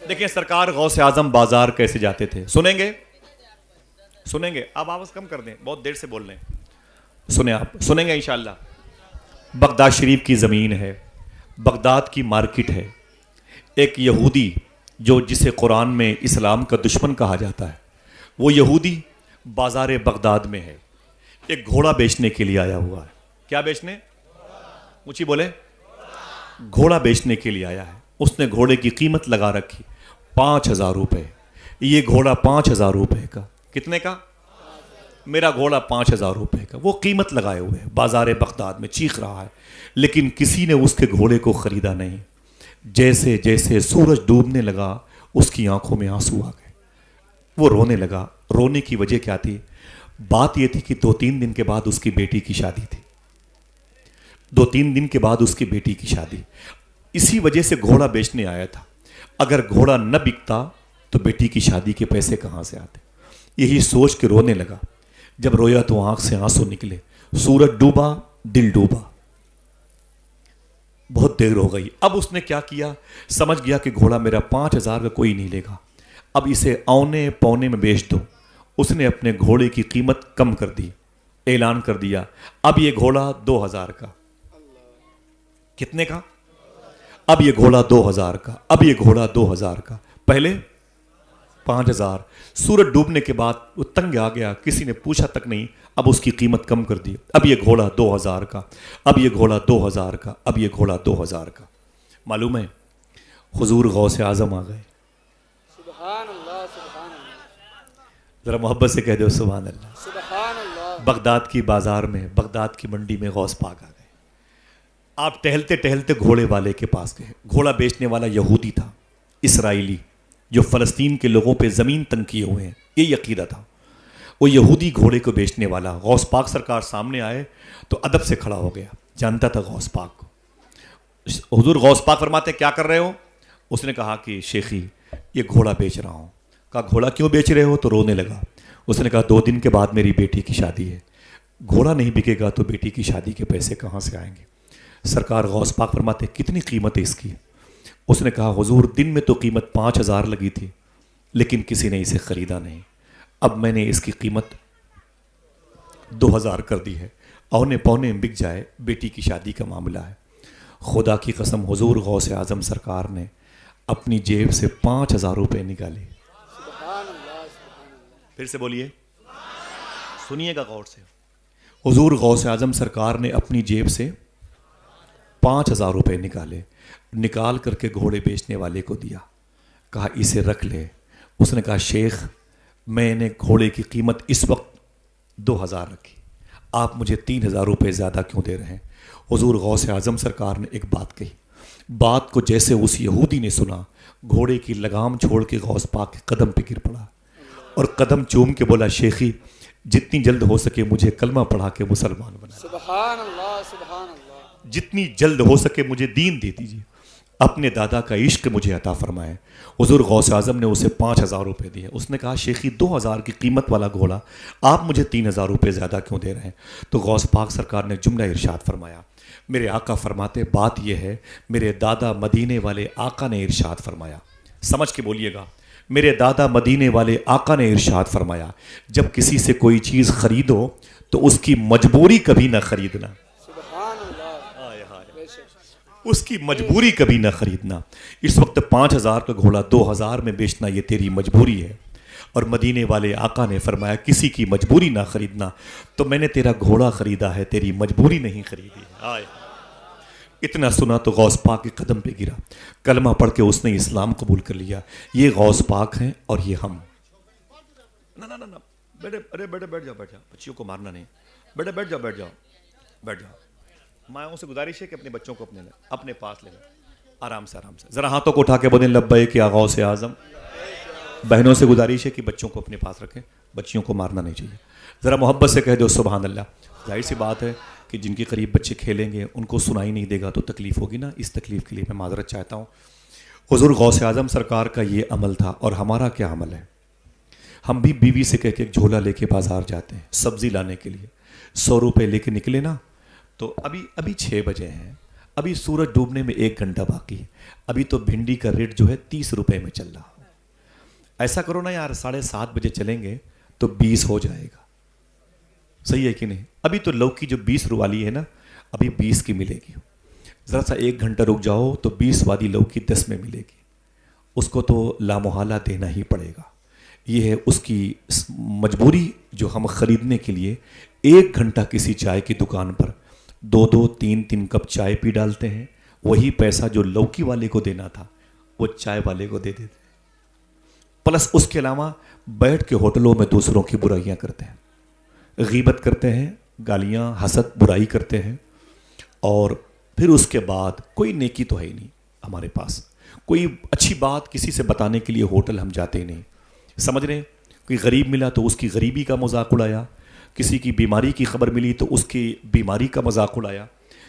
دیکھیں سرکار غوث اعظم بازار کیسے جاتے تھے، سنیں گے؟ سنیں گے؟ آپ آواز کم کر دیں، بہت دیر سے بول رہے ہیں، سنیں، آپ سنیں گے انشاءاللہ۔ بغداد شریف کی زمین ہے، بغداد کی مارکیٹ ہے، ایک یہودی جسے قرآن میں اسلام کا دشمن کہا جاتا ہے، وہ یہودی بازار بغداد میں ہے، ایک گھوڑا بیچنے کے لیے آیا ہوا ہے۔ کیا بیچنے؟ اونچی بولے، گھوڑا بیچنے کے لیے آیا ہے۔ اس نے گھوڑے کی قیمت لگا رکھی 5,000 روپے۔ یہ گھوڑا 5,000 روپے کا، کتنے کا؟ میرا گھوڑا 5,000 روپے کا، وہ قیمت لگائے ہوئے بازار بغداد میں چیخ رہا ہے، لیکن کسی نے اس کے گھوڑے کو خریدا نہیں۔ جیسے جیسے سورج ڈوبنے لگا اس کی آنکھوں میں آنسو آ گئے، وہ رونے لگا۔ رونے کی وجہ کیا تھی؟ بات یہ تھی کہ 2-3 دن کے بعد اس کی بیٹی کی شادی تھی، 2-3 دن کے بعد اس کی بیٹی کی شادی، اسی وجہ سے گھوڑا بیچنے آیا تھا۔ اگر گھوڑا نہ بکتا تو بیٹی کی شادی کے پیسے کہاں سے آتے؟ یہی سوچ کے رونے لگا۔ جب رویا تو آنکھ سے آنسو نکلے، سورج ڈوبا، دل ڈوبا، بہت دیر ہو گئی۔ اب اس نے کیا کیا؟ سمجھ گیا کہ گھوڑا میرا 5,000 کا کوئی نہیں لے گا، اب اسے اونے پونے میں بیچ دو۔ اس نے اپنے گھوڑے کی قیمت کم کر دی، اعلان کر دیا اب یہ گھوڑا 2,000 کا۔ کتنے کا؟ اب یہ گھوڑا 2,000 کا، اب یہ گھوڑا 2,000 کا، پہلے 5,000۔ سورج ڈوبنے کے بعد وہ تنگ آ گیا، کسی نے پوچھا تک نہیں، اب اس کی قیمت کم کر دی، اب یہ گھوڑا 2,000 کا، اب یہ گھوڑا 2,000 کا، اب یہ گھوڑا 2,000 کا۔ معلوم ہے حضور غوث اعظم آ گئے۔ سبحان اللہ، سبحان اللہ، ذرا محبت سے کہہ دو سبحان اللہ۔ سبحان اللہ۔ بغداد کی بازار میں، بغداد کی منڈی میں غوث پاک آ گئے۔ آپ ٹہلتے ٹہلتے گھوڑے والے کے پاس گئے۔ گھوڑا بیچنے والا یہودی تھا، اسرائیلی، جو فلسطین کے لوگوں پہ زمین تنگ کیے ہوئے ہیں، یہ عقیدہ تھا۔ وہ یہودی گھوڑے کو بیچنے والا، غوث پاک سرکار سامنے آئے تو ادب سے کھڑا ہو گیا، جانتا تھا غوث پاک کو۔ حضور غوث پاک فرماتے کیا کر رہے ہو؟ اس نے کہا کہ شیخی یہ گھوڑا بیچ رہا ہوں۔ کہا گھوڑا کیوں بیچ رہے ہو؟ تو رونے لگا۔ اس نے کہا 2 دن کے بعد میری بیٹی کی شادی ہے، گھوڑا نہیں بکے گا تو بیٹی کی شادی کے پیسے کہاں سے آئیں گے؟ سرکار غوث پاک فرماتے کتنی قیمت ہے اس کی؟ اس نے کہا حضور دن میں تو قیمت 5,000 لگی تھی، لیکن کسی نے اسے خریدا نہیں، اب میں نے اس کی قیمت 2,000 کر دی ہے، اونے پونے بک جائے، بیٹی کی شادی کا معاملہ ہے۔ خدا کی قسم حضور غوث اعظم سرکار نے اپنی جیب سے 5,000 روپے نکالے۔ سبحان اللہ، سبحان اللہ۔ پھر سے بولیے، سنیے گا غور سے۔ حضور غوث اعظم سرکار نے اپنی جیب سے 5,000 روپے نکالے، نکال کر کے گھوڑے بیچنے والے کو دیا، کہا اسے رکھ لے۔ اس نے کہا شیخ میں نے گھوڑے کی قیمت اس وقت 2,000 رکھی، آپ مجھے 3,000 روپے زیادہ کیوں دے رہے ہیں؟ حضور غوث اعظم سرکار نے ایک بات کہی، بات کو جیسے اس یہودی نے سنا، گھوڑے کی لگام چھوڑ کے غوث پاک کے قدم پہ گر پڑا اور قدم چوم کے بولا شیخی جتنی جلد ہو سکے مجھے کلمہ پڑھا کے مسلمان بنا، سبحان اللہ، سبحان اللہ۔ جتنی جلد ہو سکے مجھے دین دے دیجیے، اپنے دادا کا عشق مجھے عطا فرمائے۔ حضور غوث اعظم نے اسے 5,000 روپے دیے۔ اس نے کہا شیخی 2,000 کی قیمت والا گھوڑا آپ مجھے 3,000 روپے زیادہ کیوں دے رہے ہیں؟ تو غوث پاک سرکار نے جملہ ارشاد فرمایا، میرے آقا فرماتے بات یہ ہے میرے دادا مدینے والے آقا نے ارشاد فرمایا، سمجھ کے بولیے گا، میرے دادا مدینے والے آقا نے ارشاد فرمایا جب کسی سے کوئی چیز خریدو تو اس کی مجبوری کبھی نہ خریدنا، سبحان اللہ، بے شک۔ اس کی مجبوری کبھی نہ خریدنا۔ اس وقت 5,000 کا گھوڑا 2,000 میں بیچنا یہ تیری مجبوری ہے، اور مدینے والے آقا نے فرمایا کسی کی مجبوری نہ خریدنا، تو میں نے تیرا گھوڑا خریدا ہے، تیری مجبوری نہیں خریدی ہے۔ اتنا سنا تو غوث پاک کے قدم پہ گرا، کلمہ پڑھ کے اس نے اسلام قبول کر لیا۔ یہ غوث پاک ہیں اور یہ ہم۔ نہ بیٹے، ارے بیٹے بیٹھ جاؤ، بیٹھ جاؤ، بچیوں کو مارنا نہیں، بیٹے بیٹھ جاؤ، بیٹھ جاؤ، بیٹھ جاؤ۔ ماؤں سے گزارش ہے کہ اپنے بچوں کو اپنے پاس لے لیں، آرام سے آرام سے، ذرا ہاتھوں کو اٹھا کے بولیں لبیک یا غوث اعظم۔ بہنوں سے گزارش ہے کہ بچوں کو اپنے پاس رکھیں، بچیوں کو مارنا نہیں چاہیے، ذرا محبت سے کہہ دو سبحان اللہ۔ ظاہر سی بات ہے کہ جن کے قریب بچے کھیلیں گے ان کو سنائی نہیں دے گا تو تکلیف ہوگی نا، اس تکلیف کے لیے میں معذرت چاہتا ہوں۔ حضور غوث اعظم سرکار کا یہ عمل تھا، اور ہمارا کیا عمل ہے؟ ہم بھی بیوی سے کہہ کے ایک جھولا لے کے بازار جاتے ہیں سبزی لانے کے لیے، 100 روپے لے کے نکلے نا، تو ابھی 6 بجے ہیں، ابھی سورج ڈوبنے میں 1 گھنٹہ باقی ہے, ابھی تو بھنڈی کا ریٹ جو ہے 30 روپے میں چل رہا. ایسا کرو نا یار, 7:30 بجے چلیں گے تو 20 ہو جائے گا, صحیح ہے کہ نہیں؟ ابھی تو لوکی جو 20 روپے والی ہے نا, ابھی 20 کی ملے گی. ذرا سا 1 گھنٹہ رک جاؤ تو 20 والی لوکی 10 میں ملے گی. اس کو تو لامحالہ دینا ہی پڑے گا. یہ ہے اس کی مجبوری جو ہم خریدنے کے لیے 1 گھنٹہ کسی چائے کی دکان پر 2 3 کپ چائے پی ڈالتے ہیں. وہی پیسہ جو لوکی والے کو دینا تھا وہ چائے والے کو دے دیتے ہیں. پلس اس کے علاوہ بیٹھ کے ہوٹلوں میں دوسروں کی برائیاں کرتے ہیں, غیبت کرتے ہیں, گالیاں حسد برائی کرتے ہیں, اور پھر اس کے بعد کوئی نیکی تو ہے ہی نہیں ہمارے پاس. کوئی اچھی بات کسی سے بتانے کے لیے ہوٹل ہم جاتے ہی نہیں. سمجھ رہے ہیں؟ کوئی غریب ملا تو اس کی غریبی کا مذاق اڑایا, کسی کی بیماری کی خبر ملی تو اس کی بیماری کا مذاق اڑایا,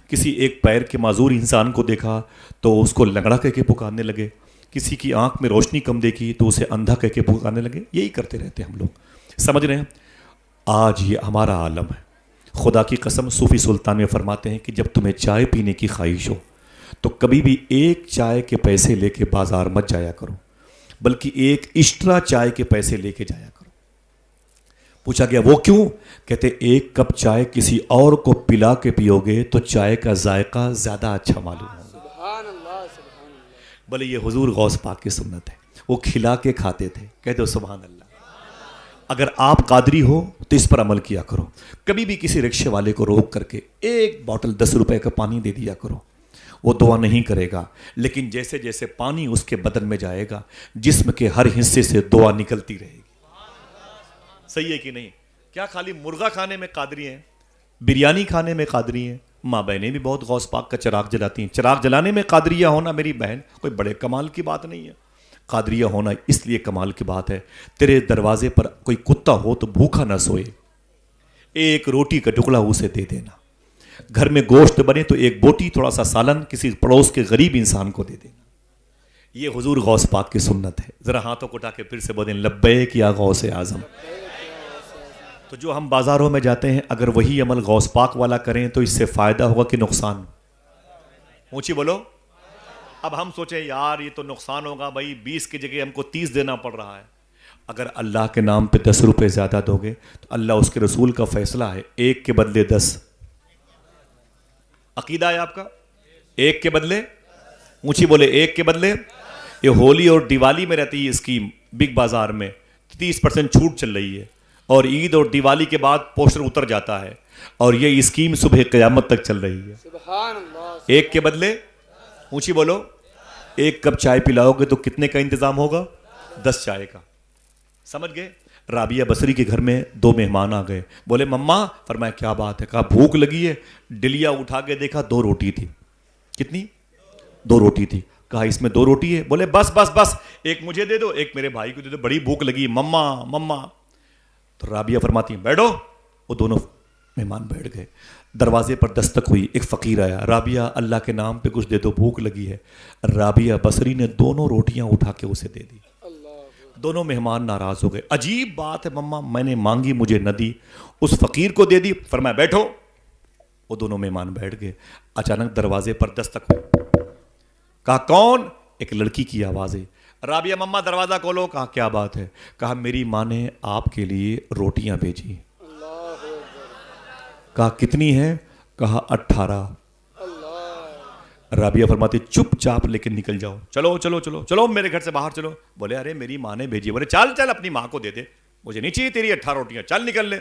کسی ایک پیر کے معذور انسان کو دیکھا تو اس کو لنگڑا کہہ کے پکارنے لگے, کسی کی آنکھ میں روشنی کم دیکھی تو اسے اندھا کہہ کے پکارنے لگے. یہی کرتے رہتے ہم لوگ. سمجھ رہے ہیں؟ آج یہ ہمارا عالم ہے. خدا کی قسم صوفی سلطان میں فرماتے ہیں کہ جب تمہیں چائے پینے کی خواہش ہو تو کبھی بھی 1 چائے کے پیسے لے کے بازار مت جایا کرو, بلکہ 1 ایکسٹرا چائے کے پیسے لے کے جایا کرو. پوچھا گیا وہ کیوں؟ کہتے 1 کپ چائے کسی اور کو پلا کے پیو گے تو چائے کا ذائقہ زیادہ اچھا معلوم ہوگا. سبحان اللہ سبحان اللہ. بھلے یہ حضور غوث پاک کی سنت ہے, وہ کھلا کے کھاتے تھے. کہتے ہو سبحان اللہ. اگر آپ قادری ہو تو اس پر عمل کیا کرو. کبھی بھی کسی رکشے والے کو روک کر کے 1 بوتل 10 روپے کا پانی دے دیا کرو. وہ دعا نہیں کرے گا, لیکن جیسے جیسے پانی اس کے بدن میں جائے گا جسم کے ہر حصے سے دعا نکلتی رہے گی. صحیح ہے کہ نہیں؟ کیا خالی مرغا کھانے میں قادری ہیں, بریانی کھانے میں قادری ہیں؟ ماں بہنیں بھی بہت غوث پاک کا چراغ جلاتی ہیں. چراغ جلانے میں قادریہ ہونا میری بہن کوئی بڑے کمال کی بات نہیں ہے. قادریہ ہونا اس لیے کمال کی بات ہے, تیرے دروازے پر کوئی کتا ہو تو بھوکا نہ سوئے, 1 روٹی کا ٹکڑا اسے دے دینا. گھر میں گوشت بنے تو 1 بوٹی تھوڑا سا سالن کسی پڑوس کے غریب انسان کو دے دینا. یہ حضور غوث پاک کی سنت ہے. ذرا ہاتھوں کو اٹھا کے پھر سے بولیں لبیک یا غوث اعظم. تو جو ہم بازاروں میں جاتے ہیں اگر وہی عمل غوث پاک والا کریں تو اس سے فائدہ ہوگا کہ نقصان؟ اونچی بولو. اب ہم سوچیں یار یہ تو نقصان ہوگا بھائی, 20 کی جگہ ہم کو 30 دینا پڑ رہا ہے. اگر اللہ کے نام پہ 10 روپے زیادہ دو گے تو اللہ اس کے رسول کا فیصلہ ہے 1 کے بدلے 10. عقیدہ ہے آپ کا؟ 1 کے بدلے, اونچی بولے 1 کے بدلے. یہ ہولی اور دیوالی میں رہتی ہے اسکیم, بگ بازار میں 30% چھوٹ چل رہی ہے, اور عید اور دیوالی کے بعد پوسٹر اتر جاتا ہے, اور یہ اسکیم صبح قیامت تک چل رہی ہے. سبحان اللہ. 1 کے بدلے, اونچی بولو, 1 کپ چائے پلاؤ گے تو کتنے کا انتظام ہوگا؟ 10 چائے کا. سمجھ گئے؟ رابعہ بصری کے گھر میں 2 مہمان آ گئے. بولے مما, فرمایا کیا بات ہے؟ کہا بھوک لگی ہے. ڈلیا اٹھا کے دیکھا 2 روٹی تھی. کتنی؟ 2 روٹی تھی. کہا اس میں 2 روٹی ہے. بولے بس بس بس, 1 مجھے دے دو 1 میرے بھائی کو دے دو, بڑی بھوک لگی مما مما. تو رابعہ فرماتی ہیں بیٹھو. وہ دونوں مہمان بیٹھ گئے. دروازے پر دستک ہوئی, ایک فقیر آیا. رابعہ اللہ کے نام پہ کچھ دے دو, بھوک لگی ہے. رابعہ بصری نے دونوں روٹیاں اٹھا کے اسے دے دی. دونوں مہمان ناراض ہو گئے. عجیب بات ہے مما, میں نے مانگی مجھے نہ دی, اس فقیر کو دے دی. فرمایا بیٹھو. وہ دونوں مہمان بیٹھ گئے. اچانک دروازے پر دستک ہوئی. کہا کون؟ ایک لڑکی کی آواز ہے. رابعہ مما دروازہ کھولو. کہا کیا بات ہے؟ کہا میری ماں نے آپ کے لیے روٹیاں بھیجی. کہا کتنی ہیں؟ کہا 18. رابعہ فرماتی چپ چاپ لے کے نکل جاؤ, چلو چلو چلو چلو میرے گھر سے باہر چلو. بولے ارے میری ماں نے بھیجی. بولے چل چل اپنی ماں کو دے دے, مجھے نہیں چاہیے تیری 18 روٹیاں, چل نکل لے.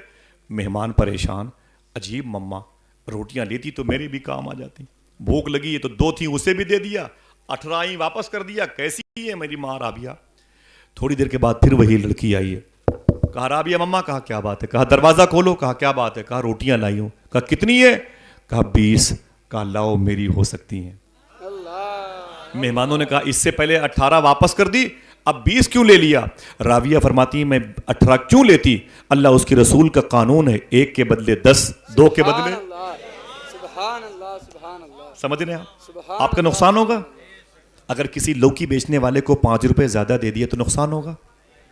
مہمان پریشان, عجیب مما روٹیاں لیتی تو میرے بھی کام آ جاتی. بھوک لگی ہے تو 2 تھی اسے بھی دے دیا, 18 ہی واپس کر دیا. کیسی ہے میری ماں رابعہ. تھوڑی دیر کے بعد پھر وہی لڑکی آئی ہے. کہا رابعہ مما. کہا کیا بات ہے؟ کہا دروازہ کھولو. کہا کیا بات ہے؟ کہا روٹیاں لائی ہوں. کہا کتنی ہے؟ کہا 20. کہا لاؤ میری ہو سکتی ہیں. مہمانوں نے کہا اس سے پہلے 18 واپس کر دی, اب 20 کیوں لے لیا؟ رابعہ فرماتی میں 18 کیوں لیتی؟ اللہ اس کے رسول کا قانون ہے 1 کے بدلے 10, 2 کے بدلے. سبحان اللہ سبحان اللہ. سمجھ رہے ہیں آپ کا نقصان ہوگا. اگر کسی لوکی بیچنے والے کو 5 روپے زیادہ دے دیا تو نقصان ہوگا.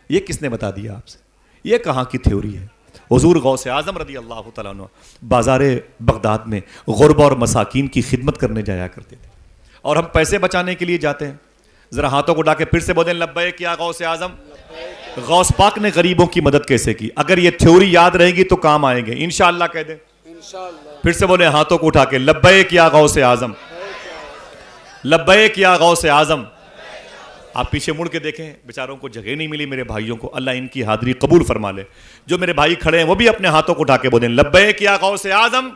یہ کس نے بتا دیا آپ سے؟ یہ کہاں کی تھیوری ہے؟ حضور غوث اعظم رضی اللہ تعالیٰ عنہ بازار بغداد میں غربا اور مساکین کی خدمت کرنے جایا کرتے تھے. اور ہم پیسے بچانے کے لیے جاتے ہیں, ذرا ہاتھوں کو اٹھا کے پھر سے بولیں لبیک یا غوث اعظم. غوث پاک نے غریبوں کی مدد کیسے کی؟ اگر یہ تھیوری یاد رہے گی تو کام آئیں گے انشاءاللہ. کہہ دیں انشاءاللہ. پھر سے بولیں ہاتھوں کو اٹھا کے لبیک یا غوث اعظم, لبیک یا غوث اعظم. آپ پیچھے مڑ کے دیکھیں, بیچاروں کو جگہ نہیں ملی میرے بھائیوں کو, اللہ ان کی حاضری قبول فرما لے. جو میرے بھائی کھڑے ہیں وہ بھی اپنے ہاتھوں کو اٹھا کے بولیں لبیک یا غوث اعظم.